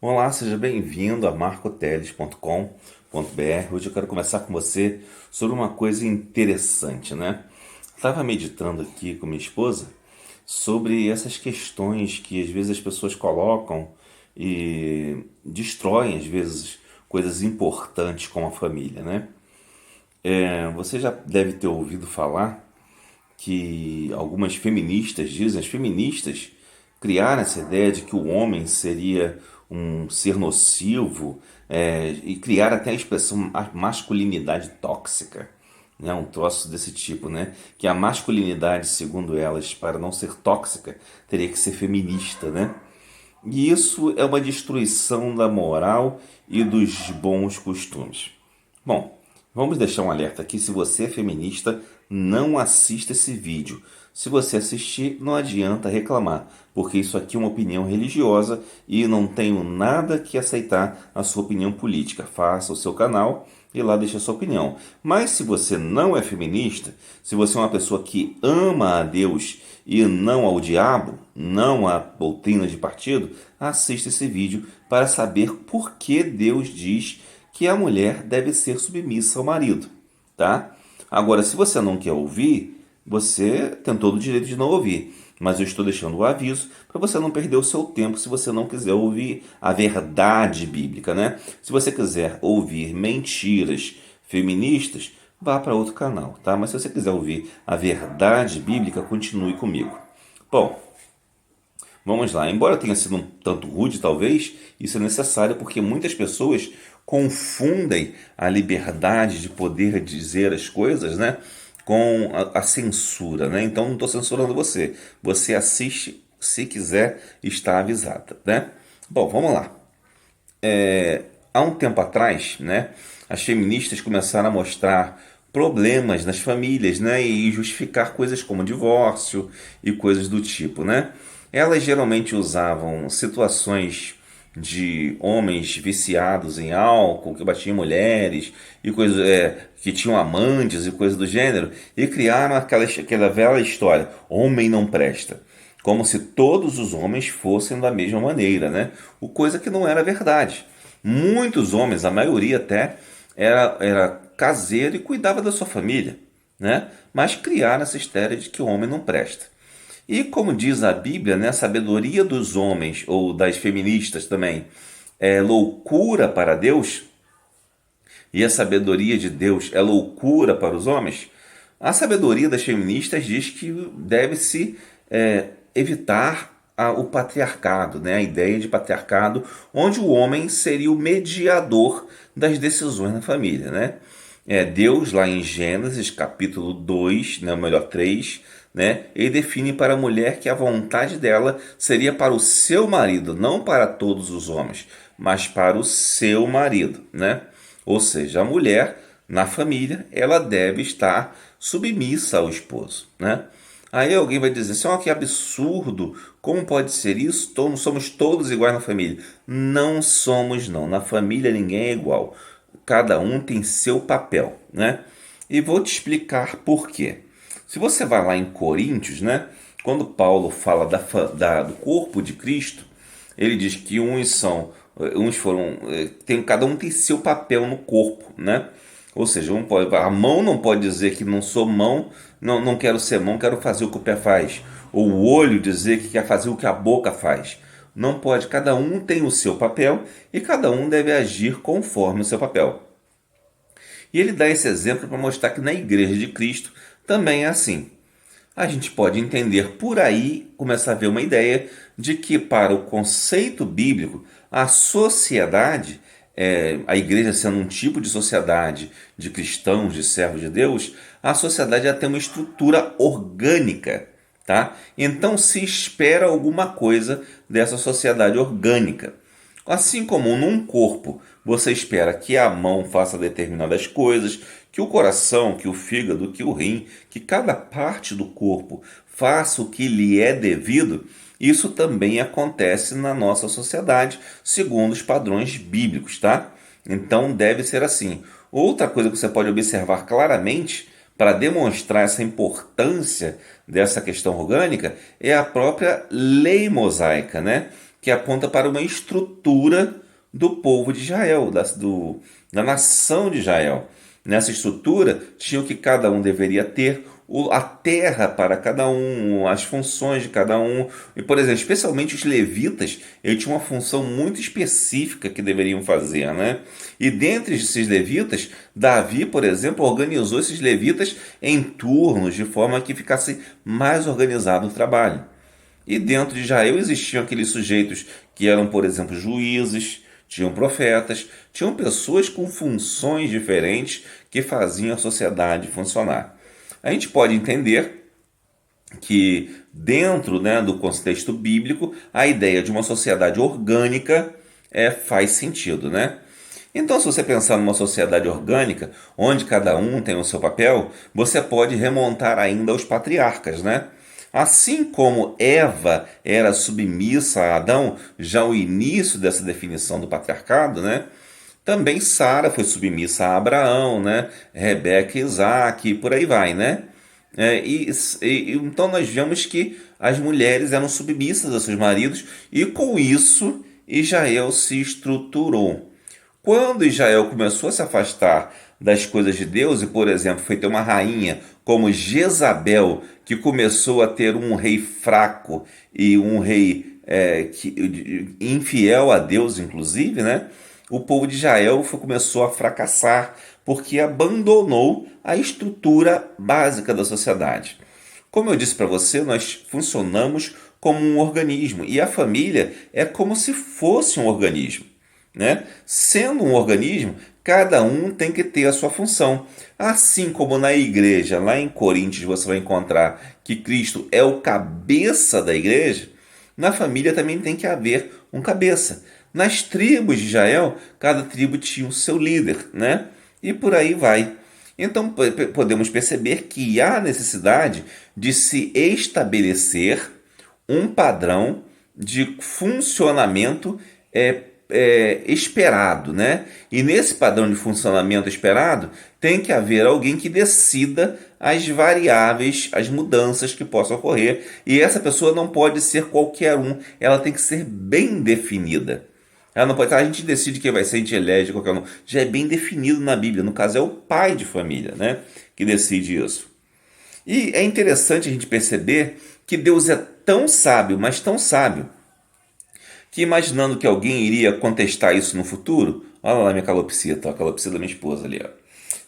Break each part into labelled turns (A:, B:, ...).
A: Olá, seja bem-vindo a marcoteles.com.br. Hoje eu quero conversar com você sobre uma coisa interessante, né? Estava meditando aqui com minha esposa sobre essas questões que às vezes as pessoas colocam e destroem às vezes coisas importantes como a família, né? Você já deve ter ouvido falar que algumas feministas dizem, as feministas criaram essa ideia de que o homem seria um ser nocivo, e criaram até a expressão masculinidade tóxica, né? Um troço desse tipo, né? Que a masculinidade, segundo elas, para não ser tóxica, teria que ser feminista, né? E isso é uma destruição da moral e dos bons costumes. Bom, vamos deixar um alerta aqui. Se você é feminista, não assista esse vídeo. Se você assistir, não adianta reclamar, porque isso aqui é uma opinião religiosa e não tenho nada que aceitar a sua opinião política. Faça o seu canal e lá deixa a sua opinião. Mas se você não é feminista, se você é uma pessoa que ama a Deus e não ao diabo, não à doutrina de partido, assista esse vídeo para saber por que Deus diz que a mulher deve ser submissa ao marido, tá? Agora, se você não quer ouvir, você tem todo o direito de não ouvir, mas eu estou deixando o aviso para você não perder o seu tempo se você não quiser ouvir a verdade bíblica, né? Se você quiser ouvir mentiras feministas, vá para outro canal, tá? Mas se você quiser ouvir a verdade bíblica, continue comigo. Bom, vamos lá. Embora tenha sido um tanto rude, talvez, isso é necessário porque muitas pessoas confundem a liberdade de poder dizer as coisas, né, com a censura, né? Então não estou censurando você. Você assiste, se quiser, está avisada, né? Bom, vamos lá. Há um tempo atrás, né, as feministas começaram a mostrar problemas nas famílias, né, e justificar coisas como divórcio e coisas do tipo, né? Elas geralmente usavam situações de homens viciados em álcool, que batiam mulheres e coisas, que tinham amantes e coisas do gênero, e criaram aquela velha história: homem não presta, como se todos os homens fossem da mesma maneira, né? O coisa que não era verdade. Muitos homens, a maioria até, era caseiro e cuidava da sua família, né? Mas criaram essa história de que o homem não presta. E como diz a Bíblia, né, a sabedoria dos homens, ou das feministas também, é loucura para Deus, e a sabedoria de Deus é loucura para os homens, a sabedoria das feministas diz que deve-se evitar o patriarcado, né? A ideia de patriarcado, onde o homem seria o mediador das decisões na família, né? Deus, lá em Gênesis, capítulo 2, né, ou melhor, 3, né, ele define para a mulher que a vontade dela seria para o seu marido, não para todos os homens, mas para o seu marido, né? Ou seja, a mulher na família, ela deve estar submissa ao esposo, né? Aí alguém vai dizer assim: oh, que absurdo, como pode ser isso? Somos todos iguais na família. Não somos, não. Na família ninguém é igual. Cada um tem seu papel, né? E vou te explicar por quê. Se você vai lá em Coríntios, né? Quando Paulo fala do corpo de Cristo, ele diz que uns foram, cada um tem seu papel no corpo, né? Ou seja, a mão não pode dizer que não sou mão, não quero ser mão, quero fazer o que o pé faz. Ou o olho dizer que quer fazer o que a boca faz. Não pode, cada um tem o seu papel e cada um deve agir conforme o seu papel. E ele dá esse exemplo para mostrar que na Igreja de Cristo também é assim. A gente pode entender por aí, começar a ver uma ideia de que, para o conceito bíblico, a sociedade, a igreja sendo um tipo de sociedade de cristãos, de servos de Deus, a sociedade já tem uma estrutura orgânica, tá? Então se espera alguma coisa dessa sociedade orgânica. Assim como num corpo você espera que a mão faça determinadas coisas, que o coração, que o fígado, que o rim, que cada parte do corpo faça o que lhe é devido, isso também acontece na nossa sociedade, segundo os padrões bíblicos, tá? Então deve ser assim. Outra coisa que você pode observar claramente para demonstrar essa importância dessa questão orgânica é a própria lei mosaica, né? que aponta para uma estrutura do povo de Israel, da nação de Israel. Nessa estrutura, tinha o que cada um deveria ter, a terra para cada um, as funções de cada um. E, por exemplo, especialmente os levitas, eles tinham uma função muito específica que deveriam fazer, né? E dentre esses levitas, Davi, por exemplo, organizou esses levitas em turnos, de forma que ficasse mais organizado o trabalho. E dentro de Israel existiam aqueles sujeitos que eram, por exemplo, juízes, tinham profetas, tinham pessoas com funções diferentes que faziam a sociedade funcionar. A gente pode entender que dentro, né, do contexto bíblico, a ideia de uma sociedade orgânica faz sentido, né? Então, se você pensar numa sociedade orgânica, onde cada um tem o seu papel, você pode remontar ainda aos patriarcas, né? Assim como Eva era submissa a Adão, já o início dessa definição do patriarcado, né? Também Sara foi submissa a Abraão, né? Rebeca, Isaac, e por aí vai, né? Então nós vemos que as mulheres eram submissas a seus maridos e com isso Israel se estruturou. Quando Israel começou a se afastar das coisas de Deus, e por exemplo, foi ter uma rainha como Jezabel, que começou a ter um rei fraco e um rei infiel a Deus, inclusive, né? O povo de Israel começou a fracassar porque abandonou a estrutura básica da sociedade. Como eu disse para você, nós funcionamos como um organismo e a família é como se fosse um organismo, né? Sendo um organismo, cada um tem que ter a sua função. Assim como na igreja, lá em Coríntios, você vai encontrar que Cristo é o cabeça da igreja, na família também tem que haver um cabeça. Nas tribos de Israel, cada tribo tinha o seu líder, né? E por aí vai. Então podemos perceber que há necessidade de se estabelecer um padrão de funcionamento esperado, né? E nesse padrão de funcionamento esperado tem que haver alguém que decida as variáveis, as mudanças que possam ocorrer. E essa pessoa não pode ser qualquer um, ela tem que ser bem definida. Ela não pode, a gente decide quem vai ser, a gente elege qualquer um. Já é bem definido na Bíblia. No caso, é o pai de família, né, que decide isso. E é interessante a gente perceber que Deus é tão sábio, mas tão sábio, que imaginando que alguém iria contestar isso no futuro, olha lá minha calopsita, a calopsita da minha esposa ali, ó.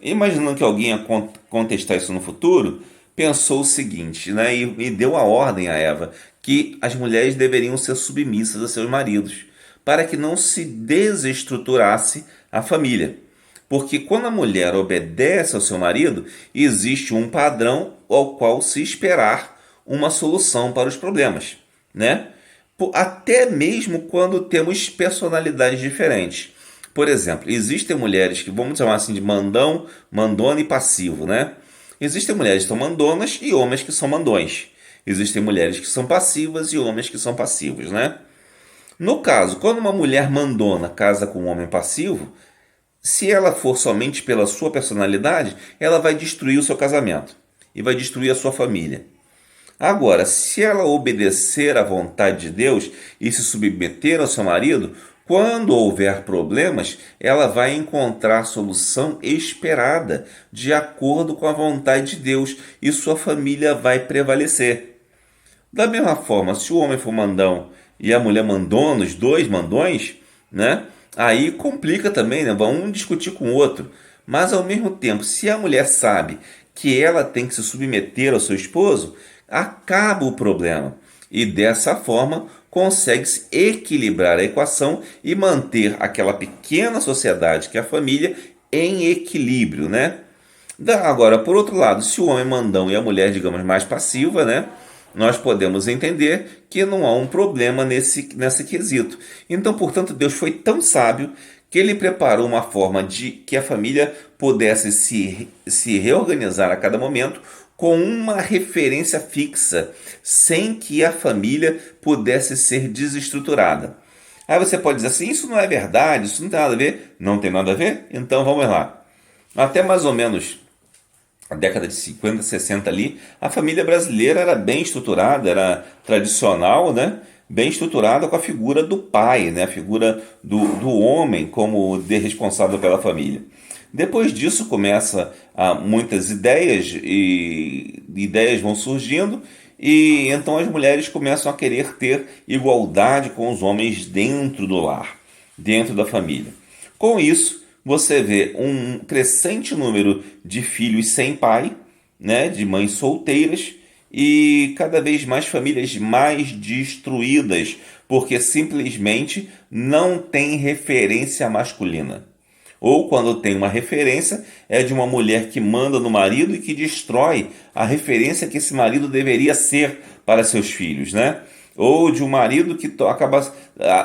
A: Imaginando que alguém ia contestar isso no futuro, pensou o seguinte, né, e deu a ordem a Eva, que as mulheres deveriam ser submissas a seus maridos, para que não se desestruturasse a família. Porque quando a mulher obedece ao seu marido, existe um padrão ao qual se esperar uma solução para os problemas, né? Até mesmo quando temos personalidades diferentes. Por exemplo, existem mulheres que vamos chamar assim de mandão, mandona e passivo, né? Existem mulheres que são mandonas e homens que são mandões. Existem mulheres que são passivas e homens que são passivos, né? No caso, quando uma mulher mandona casa com um homem passivo, se ela for somente pela sua personalidade, ela vai destruir o seu casamento e vai destruir a sua família. Agora, se ela obedecer à vontade de Deus e se submeter ao seu marido, quando houver problemas, ela vai encontrar a solução esperada, de acordo com a vontade de Deus, e sua família vai prevalecer. Da mesma forma, se o homem for mandão e a mulher mandona, os dois mandões, né? Aí complica também, né? Um discutir com o outro. Mas ao mesmo tempo, se a mulher sabe que ela tem que se submeter ao seu esposo, acaba o problema. E dessa forma consegue-se equilibrar a equação e manter aquela pequena sociedade que é a família em equilíbrio, né? Agora, por outro lado, se o homem é mandão e a mulher, digamos, mais passiva, né? Nós podemos entender que não há um problema nesse quesito. Então, portanto, Deus foi tão sábio que ele preparou uma forma de que a família pudesse se reorganizar a cada momento com uma referência fixa, sem que a família pudesse ser desestruturada. Aí você pode dizer assim, isso não é verdade, isso não tem nada a ver. Não tem nada a ver? Então vamos lá. Até mais ou menos a década de 50, 60 ali, a família brasileira era bem estruturada, era tradicional, né? bem estruturada com a figura do pai, né? A figura do homem como responsável pela família. Depois disso começa muitas ideias e ideias vão surgindo e então as mulheres começam a querer ter igualdade com os homens dentro do lar, dentro da família. Com isso, você vê um crescente número de filhos sem pai, né, de mães solteiras e cada vez mais famílias mais destruídas, porque simplesmente não tem referência masculina. Ou quando tem uma referência, é de uma mulher que manda no marido e que destrói a referência que esse marido deveria ser para seus filhos, né? Ou de um marido que acaba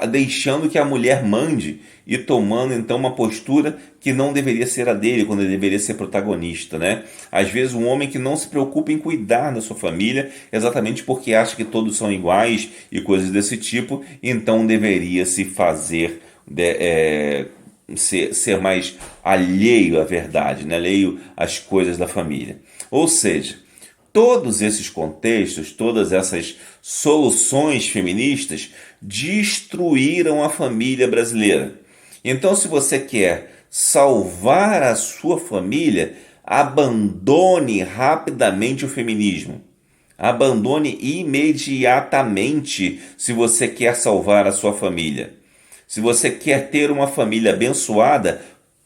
A: deixando que a mulher mande e tomando então uma postura que não deveria ser a dele, quando ele deveria ser protagonista, né? Às vezes um homem que não se preocupa em cuidar da sua família, exatamente porque acha que todos são iguais e coisas desse tipo, então deveria se fazer ser mais alheio à verdade, né? Alheio às coisas da família. Ou seja, todos esses contextos, todas essas soluções feministas destruíram a família brasileira. Então, se você quer salvar a sua família, abandone rapidamente o feminismo. Abandone imediatamente se você quer salvar a sua família. Se você quer ter uma família abençoada,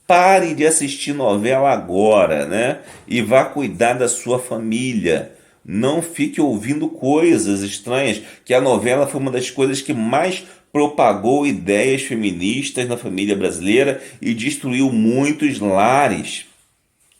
A: pare de assistir novela agora, né? E vá cuidar da sua família. Não fique ouvindo coisas estranhas, que a novela foi uma das coisas que mais propagou ideias feministas na família brasileira e destruiu muitos lares.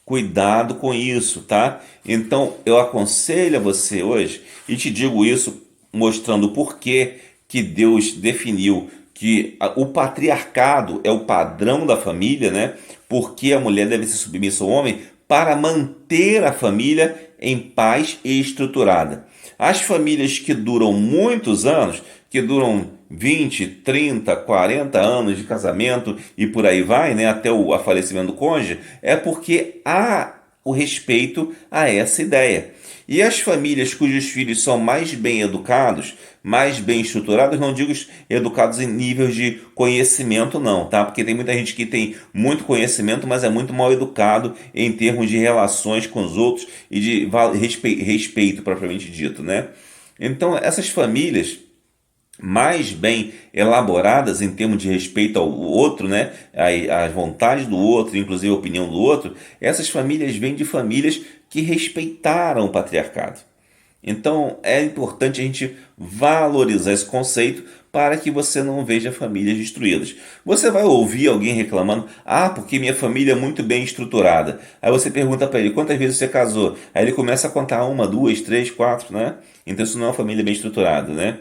A: Cuidado com isso, tá? Então, eu aconselho a você hoje e te digo isso mostrando por que Deus definiu que o patriarcado é o padrão da família, né? Porque a mulher deve ser submissa ao homem para manter a família em paz e estruturada. As famílias que duram muitos anos, que duram 20, 30, 40 anos de casamento e por aí vai, né, até o falecimento do cônjuge, é porque há o respeito a essa ideia. E as famílias cujos filhos são mais bem educados, mais bem estruturados, não digo educados em níveis de conhecimento não, tá? Porque tem muita gente que tem muito conhecimento, mas é muito mal educado em termos de relações com os outros e de respeito propriamente dito, né? Então, essas famílias mais bem elaboradas em termos de respeito ao outro, né? As vontades do outro, inclusive a opinião do outro, essas famílias vêm de famílias que respeitaram o patriarcado. Então é importante a gente valorizar esse conceito para que você não veja famílias destruídas. Você vai ouvir alguém reclamando, porque minha família é muito bem estruturada. Aí você pergunta para ele, quantas vezes você casou? Aí ele começa a contar uma, duas, três, quatro, né? Então isso não é uma família bem estruturada, né?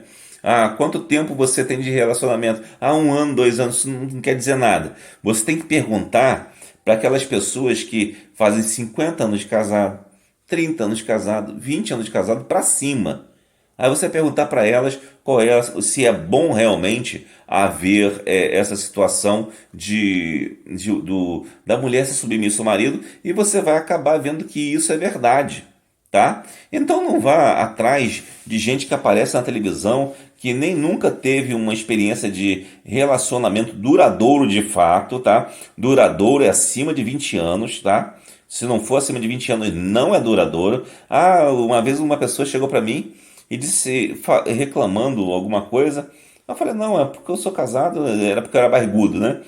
A: Quanto tempo você tem de relacionamento? 1 ano, 2 anos, isso não quer dizer nada. Você tem que perguntar para aquelas pessoas que fazem 50 anos de casado, 30 anos de casado, 20 anos de casado para cima. Aí você perguntar para elas se é bom realmente haver essa situação da mulher ser submissa ao marido e você vai acabar vendo que isso é verdade. Tá? Então não vá atrás de gente que aparece na televisão que nem nunca teve uma experiência de relacionamento duradouro de fato, tá? Duradouro é acima de 20 anos, tá? Se não for acima de 20 anos, não é duradouro. Uma vez uma pessoa chegou para mim e disse, reclamando alguma coisa. Eu falei, não, é porque eu sou casado, era porque eu era barrigudo, né?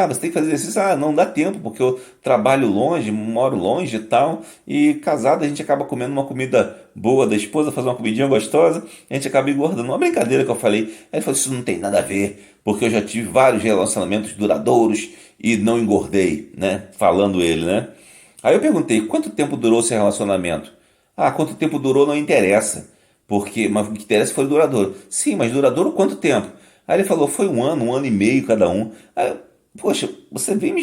A: Você tem que fazer exercício. Não dá tempo, porque eu trabalho longe, moro longe e tal. E casado a gente acaba comendo uma comida boa da esposa, fazer uma comidinha gostosa, a gente acaba engordando. Uma brincadeira que eu falei. Aí ele falou, isso não tem nada a ver, porque eu já tive vários relacionamentos duradouros e não engordei, né? Falando ele, né? Aí eu perguntei, quanto tempo durou seu relacionamento? Quanto tempo durou não interessa, mas o que interessa foi duradouro. Sim, mas duradouro quanto tempo? Aí ele falou, foi 1 ano e meio cada um. Aí, poxa, você vem me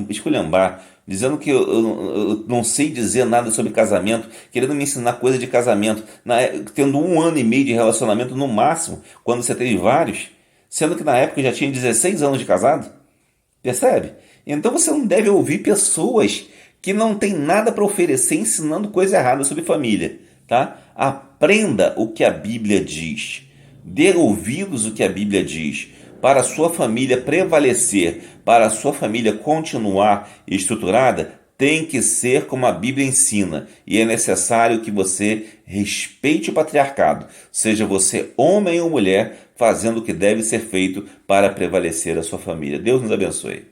A: esculhambar, dizendo que eu não sei dizer nada sobre casamento, querendo me ensinar coisa de casamento, tendo 1 ano e meio de relacionamento no máximo, quando você teve vários, sendo que na época eu já tinha 16 anos de casado. Percebe? Então você não deve ouvir pessoas que não têm nada para oferecer ensinando coisa errada sobre família, tá? Aprenda o que a Bíblia diz. dê ouvidos ao que a Bíblia diz, para a sua família prevalecer, para a sua família continuar estruturada, tem que ser como a Bíblia ensina. E é necessário que você respeite o patriarcado, seja você homem ou mulher, fazendo o que deve ser feito para prevalecer a sua família. Deus nos abençoe.